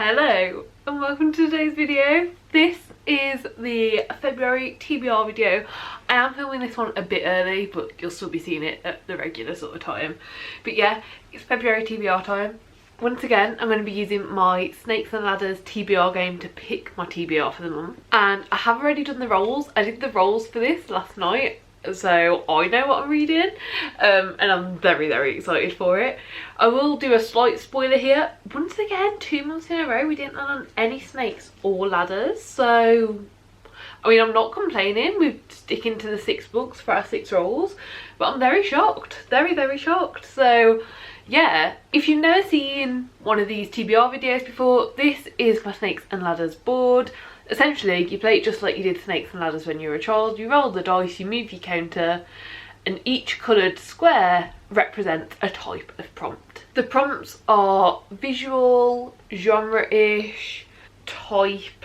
Hello and welcome to today's video. This is the February TBR video. I am filming this one a bit early, but you'll still be seeing it at the regular sort of time. But yeah, it's February TBR time. Once again, I'm going to be using my Snakes and Ladders TBR game to pick my TBR for the month. And I have already done the rolls. I did the rolls for this last night, so I know what I'm reading, and I'm very excited for it. I will do a slight spoiler here. Once again, 2 months in a row we didn't land on any snakes or ladders, so I mean, I'm not complaining with sticking to the 6 books for our 6 rolls, but I'm very shocked, very shocked. So yeah, if you've never seen one of these TBR videos before, this is my Snakes and Ladders board. Essentially, you play it just like you did Snakes and Ladders when you were a child. You roll the dice, you move your counter, and each coloured square represents a type of prompt. The prompts are visual, genre-ish, type,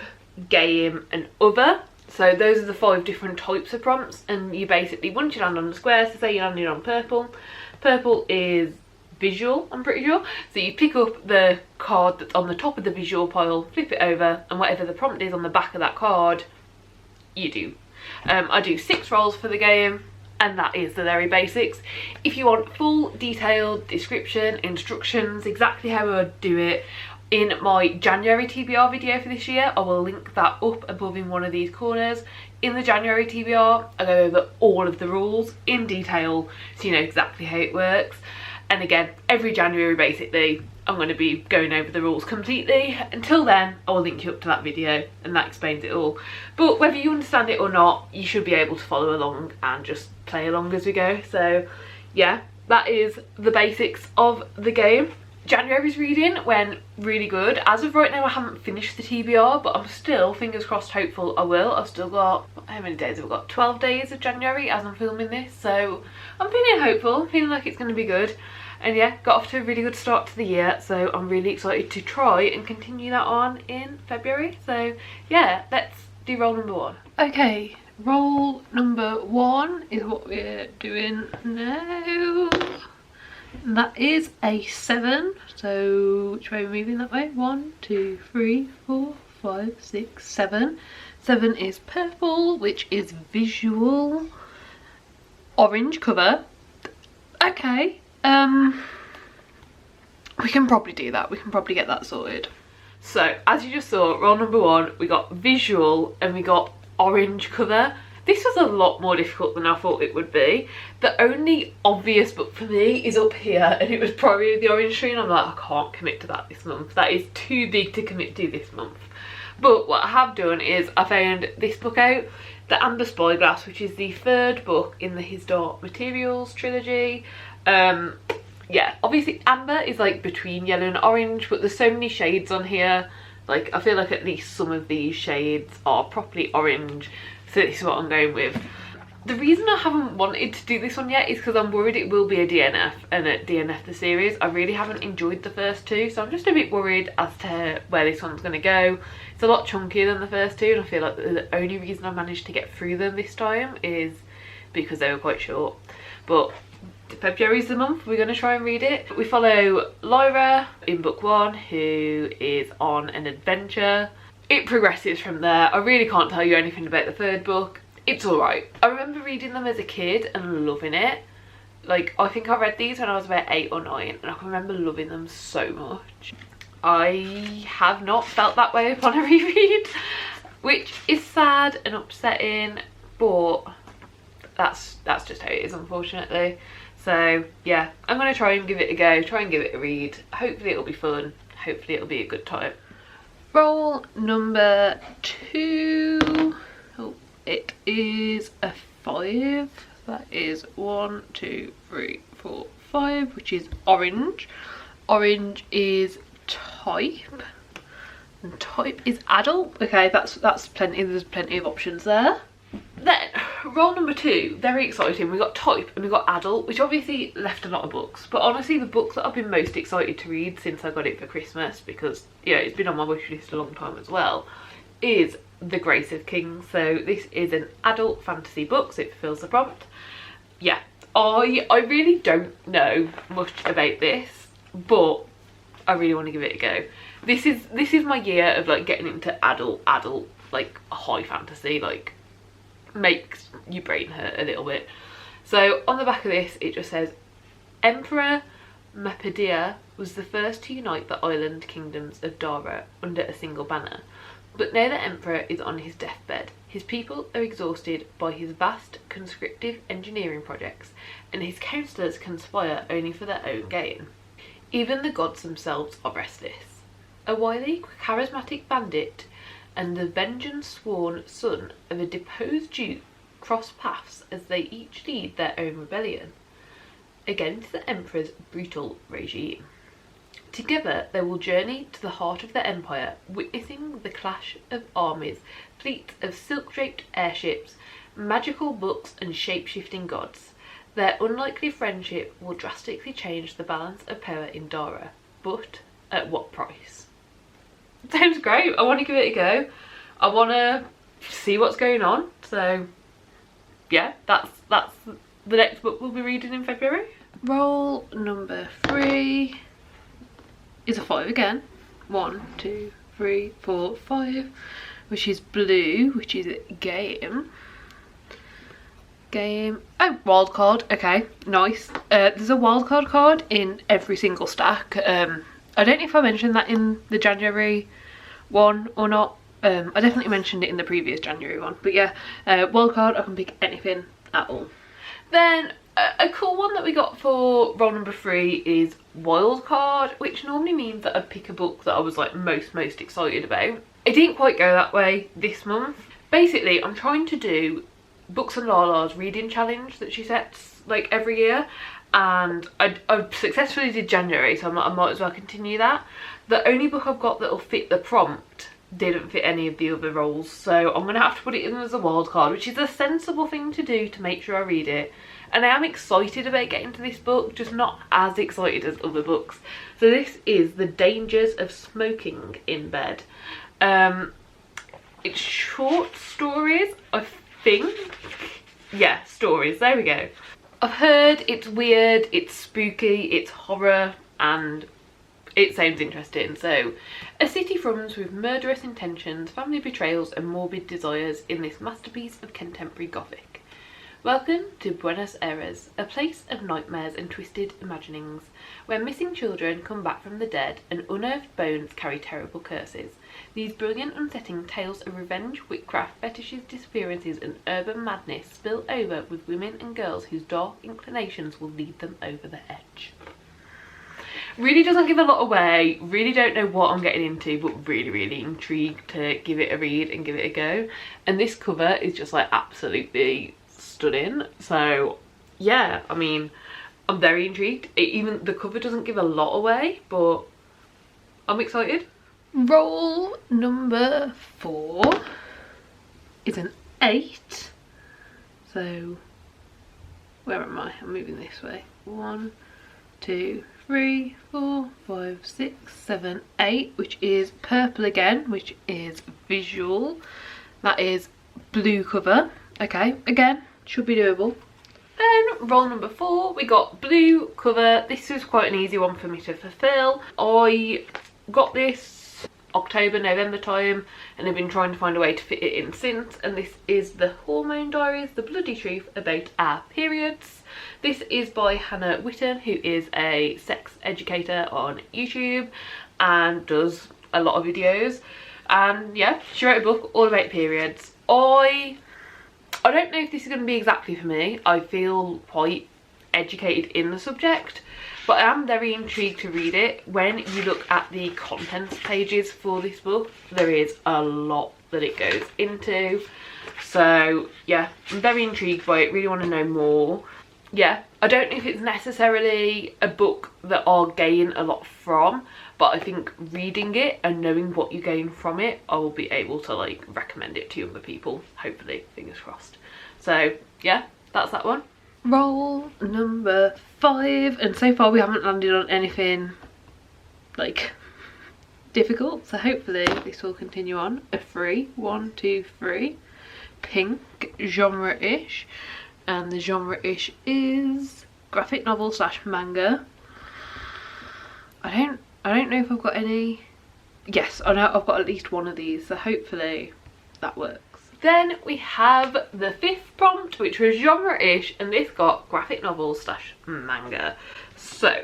game, and other. So those are the 5 different types of prompts, and you basically, once you land on the square, so say you landed on purple, purple is visual, I'm pretty sure. So you pick up the card that's on the top of the visual pile, flip it over, and whatever the prompt is on the back of that card, you do. I do 6 rolls for the game, and that is the very basics. If you want full detailed description, instructions, exactly how I would do it, in my January TBR video for this year, I will link that up above in one of these corners. In the January TBR, I go over all of the rules in detail so you know exactly how it works. And again, every January basically, I'm going to be going over the rules completely. Until then, I will link you up to that video and that explains it all. But whether you understand it or not, you should be able to follow along and just play along as we go. So yeah, that is the basics of the game. January's reading went really good. As of right now, I haven't finished the TBR, but I'm still, fingers crossed, hopeful I will. I've still got, how many days have I got? 12 days of January as I'm filming this, so I'm feeling hopeful, feeling like it's going to be good. And yeah, got off to a really good start to the year, so I'm really excited to try and continue that on in February. So yeah, let's do roll number 1. Okay, roll number 1 is what we're doing now. And that is a 7. So which way are we moving that way? 1, 2, 3, 4, 5, 6, 7. 7 is purple, which is visual. Orange cover. Okay. We can probably do that. We can probably get that sorted. So as you just saw, roll number 1, we got visual and we got orange cover. This was a lot more difficult than I thought it would be. The only obvious book for me is up here, and it was probably the orange tree, and I'm like, I can't commit to that this month. That is too big to commit to this month. But what I have done is I found this book out, The Amber Spyglass, which is the 3rd book in the His Dark Materials trilogy. Yeah, obviously amber is like between yellow and orange, but there's so many shades on here. Like, I feel like at least some of these shades are properly orange. So this is what I'm going with. The reason I haven't wanted to do this one yet is because I'm worried it will be a DNF, and at DNF the series. I really haven't enjoyed the first 2, so I'm just a bit worried as to where this one's going to go. It's a lot chunkier than the first 2, and I feel like the only reason I managed to get through them this time is because they were quite short. But February's the month, we're going to try and read it. We follow Lyra in book 1, who is on an adventure. It progresses from there. I really can't tell you anything about the 3rd book. It's alright. I remember reading them as a kid and loving it. Like, I think I read these when I was about 8 or 9, and I can remember loving them so much. I have not felt that way upon a reread, which is sad and upsetting, but that's just how it is, unfortunately. So yeah, I'm going to try and give it a go, try and give it a read. Hopefully it'll be fun, hopefully it'll be a good time. Roll number 2. Oh, it is a 5. That is 1, 2, 3, 4, 5, which is orange. Orange is type, and type is adult. Okay, that's plenty. There's plenty of options there. Then roll number 2, very exciting. We got type and we got adult, which obviously left a lot of books, but honestly the book that I've been most excited to read since I got it for Christmas, because yeah, it's been on my wish list a long time as well, is The Grace of Kings. So this is an adult fantasy book, so it fulfills the prompt. Yeah, I really don't know much about this, but I really want to give it a go. this is my year of like getting into adult like high fantasy, like makes your brain hurt a little bit. So on the back of this it just says, Emperor Mappadea was the first to unite the island kingdoms of Dara under a single banner. But now the Emperor is on his deathbed. His people are exhausted by his vast conscriptive engineering projects, and his counsellors conspire only for their own gain. Even the gods themselves are restless. A wily, charismatic bandit and the vengeance-sworn son of a deposed duke cross paths as they each lead their own rebellion against the Emperor's brutal regime. Together they will journey to the heart of the Empire, witnessing the clash of armies, fleets of silk-draped airships, magical books and shape-shifting gods. Their unlikely friendship will drastically change the balance of power in Dara, but at what price? Sounds great. I want to give it a go. I want to see what's going on. So yeah, that's the next book we'll be reading in February. Roll number 3 is a 5 again. 1, 2, 3, 4, 5, which is blue, which is game. Oh, wild card. Okay, nice. There's a wild card in every single stack. I don't know if I mentioned that in the January one or not. I definitely mentioned it in the previous January one, but yeah, wildcard, I can pick anything at all. Then a cool one that we got for roll number 3 is wildcard, which normally means that I'd pick a book that I was like most excited about. It didn't quite go that way this month. Basically, I'm trying to do Books and Lala's reading challenge that she sets like every year, and I successfully did January, so I might as well continue that. The only book I've got that'll fit the prompt didn't fit any of the other roles, so I'm gonna have to put it in as a wild card, which is a sensible thing to do to make sure I read it. And I am excited about getting to this book, just not as excited as other books. So this is The Dangers of Smoking in Bed. It's short stories, I think. Yeah, stories, there we go. I've heard it's weird, it's spooky, it's horror, and it sounds interesting. So, a city thrums with murderous intentions, family betrayals and morbid desires in this masterpiece of contemporary Gothic. Welcome to Buenos Aires, a place of nightmares and twisted imaginings, where missing children come back from the dead and unearthed bones carry terrible curses. These brilliant, unsettling tales of revenge, witchcraft, fetishes, disappearances and urban madness spill over with women and girls whose dark inclinations will lead them over the edge. Really doesn't give a lot away, really don't know what I'm getting into, but really intrigued to give it a read and give it a go. And this cover is just like absolutely stunning. So yeah, I mean, I'm very intrigued. Even the cover doesn't give a lot away, but I'm excited. Roll number 4 is an 8. So where am I? I'm moving this way. 1, 2, 3, 4, 5, 6, 7, 8, which is purple again, which is visual. That is blue cover. Okay, again, should be doable. Then roll number 4, we got blue cover. This was quite an easy one for me to fulfill. I got this October, November time, and I've been trying to find a way to fit it in since, and this is The Hormone Diaries, The Bloody Truth About Our Periods. This is by Hannah Witten, who is a sex educator on YouTube and does a lot of videos, and yeah, she wrote a book all about periods. I don't know if this is going to be exactly for me. I feel quite educated in the subject, but I am very intrigued to read it. When you look at the contents pages for this book, there is a lot that it goes into. So yeah, I'm very intrigued by it, really want to know more. Yeah, I don't know if it's necessarily a book that I'll gain a lot from, but I think reading it and knowing what you gain from it, I will be able to like recommend it to other people, hopefully, fingers crossed. So yeah, that's that one. Roll number 5, and so far we haven't landed on anything like difficult, so hopefully this will continue on. A 3, 1, 2, 3, pink, genre-ish, and the genre-ish is graphic novel / manga. I don't know if I've got any yes, I know I've got at least one of these, so hopefully that works. Then we have the 5th prompt, which was genre-ish, and this got graphic novel / manga. So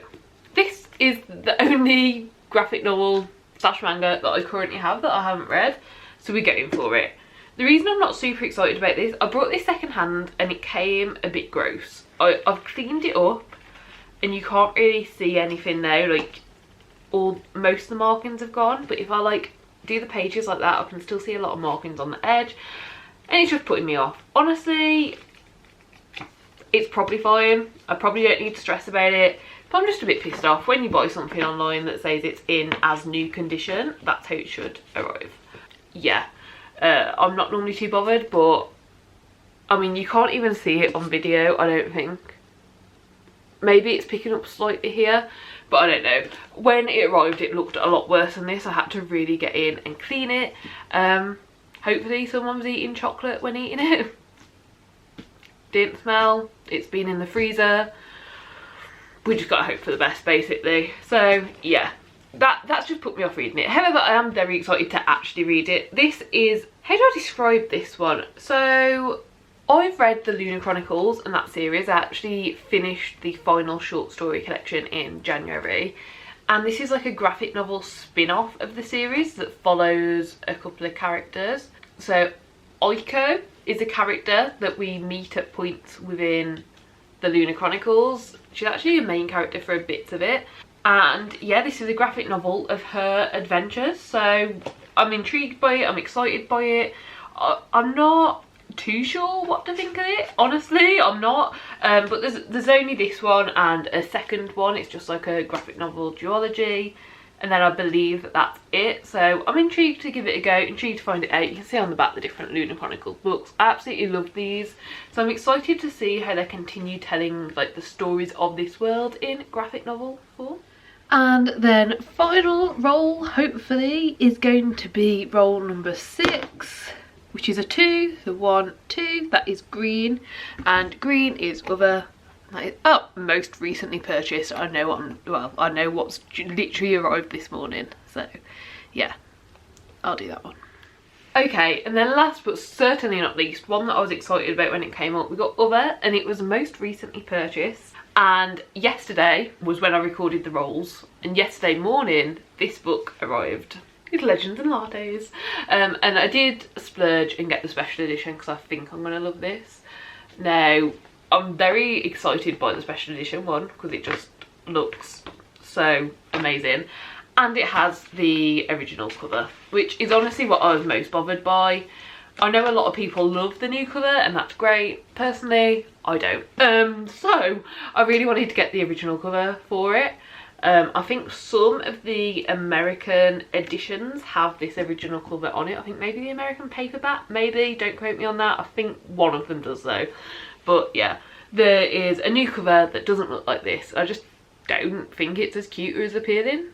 this is the only graphic novel / manga that I currently have that I haven't read, so we're going for it. The reason I'm not super excited about this, I brought this second hand and it came a bit gross. I've cleaned it up and you can't really see anything now, like most of the markings have gone, but if I like do the pages like that I can still see a lot of markings on the edge and it's just putting me off. Honestly, it's probably fine. I probably don't need to stress about it, but I'm just a bit pissed off. When you buy something online that says it's in as new condition, that's how it should arrive. Yeah, I'm not normally too bothered, but I mean you can't even see it on video, I don't think. Maybe it's picking up slightly here, but I don't know. When it arrived it looked a lot worse than this. I had to really get in and clean it. Hopefully someone was eating chocolate when eating it. Didn't smell. It's been in the freezer. We just gotta hope for the best basically. So yeah, that's just put me off reading it. However, I am very excited to actually read it. This is, how do I describe this one? So I've read the Lunar Chronicles and that series. I actually finished the final short story collection in January, and this is like a graphic novel spin-off of the series that follows a couple of characters. So Aiko is a character that we meet at points within the Lunar Chronicles. She's actually a main character for a bit of it, and yeah, this is a graphic novel of her adventures, so I'm intrigued by it, I'm excited by it. I'm not too sure what to think of it, honestly. I'm not, but there's only this one and a second one. It's just like a graphic novel duology, and then I believe that's it. So I'm intrigued to give it a go, intrigued to find it out. You can see on the back the different Lunar Chronicles books. I absolutely love these, so I'm excited to see how they continue telling like the stories of this world in graphic novel form. And then final roll hopefully is going to be roll number 6, which is a 2, so 1, 2, that is green, and green is other, that is, oh, most recently purchased. I know I know what's literally arrived this morning, so yeah, I'll do that one. Okay, and then last but certainly not least, one that I was excited about when it came up, we got other, and it was most recently purchased, and yesterday was when I recorded the rolls, and yesterday morning this book arrived. It's Legends and Lattes, and I did splurge and get the special edition because I think I'm gonna love this. Now I'm very excited by the special edition one because it just looks so amazing, and it has the original cover, which is honestly what I was most bothered by. I know a lot of people love the new cover and that's great. Personally, I don't. So I really wanted to get the original cover for it. I think some of the American editions have this original cover on it. I think maybe the American paperback, maybe, don't quote me on that. I think one of them does though. But yeah, there is a new cover that doesn't look like this. I just don't think it's as cute or as appealing.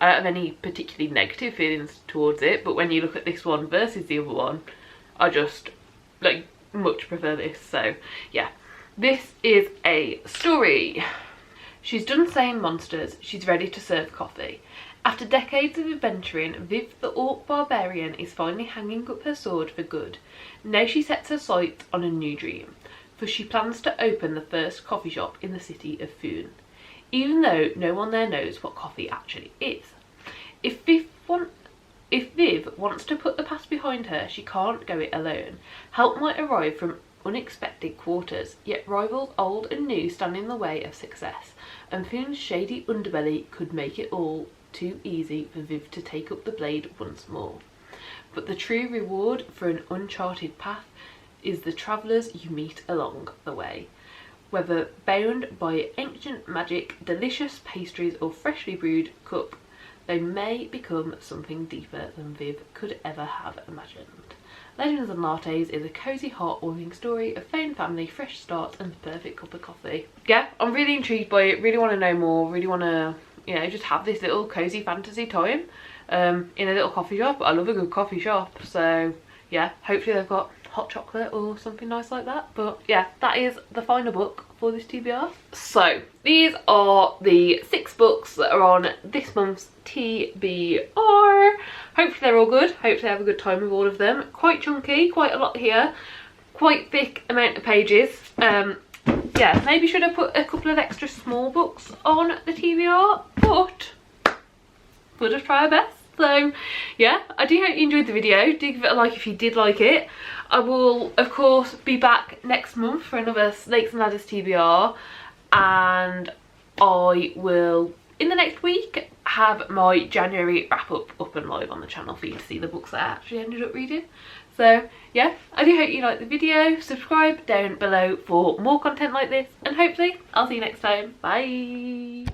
I don't have any particularly negative feelings towards it, but when you look at this one versus the other one, I just like much prefer this. So yeah, this is a story. She's done slaying monsters, she's ready to serve coffee. After decades of adventuring, Viv the Orc Barbarian is finally hanging up her sword for good. Now she sets her sights on a new dream, for she plans to open the first coffee shop in the city of Foon, even though no one there knows what coffee actually is. If Viv wants to put the past behind her, she can't go it alone. Help might arrive from unexpected quarters, yet rivals old and new stand in the way of success, and Foon's shady underbelly could make it all too easy for Viv to take up the blade once more. But the true reward for an uncharted path is the travellers you meet along the way. Whether bound by ancient magic, delicious pastries or freshly brewed cup, they may become something deeper than Viv could ever have imagined. Legends and Lattes is a cosy, heartwarming story of found family, fresh starts and the perfect cup of coffee. Yeah, I'm really intrigued by it, really want to know more, really want to, you know, just have this little cosy fantasy time in a little coffee shop. I love a good coffee shop, so yeah, hopefully they've got hot chocolate or something nice like that. But yeah, that is the final book for this TBR. So these are the 6 books that are on this month's TBR. Hopefully they're all good. Hopefully I have a good time with all of them. Quite chunky, quite a lot here. Quite thick amount of pages. Yeah, maybe should have put a couple of extra small books on the TBR, but we'll just try our best. So yeah, I do hope you enjoyed the video. Do give it a like if you did like it. I will of course be back next month for another Snakes and Ladders TBR, and I will in the next week have my January wrap up and live on the channel for you to see the books that I actually ended up reading. So yeah, I do hope you liked the video. Subscribe down below for more content like this, and hopefully I'll see you next time. Bye.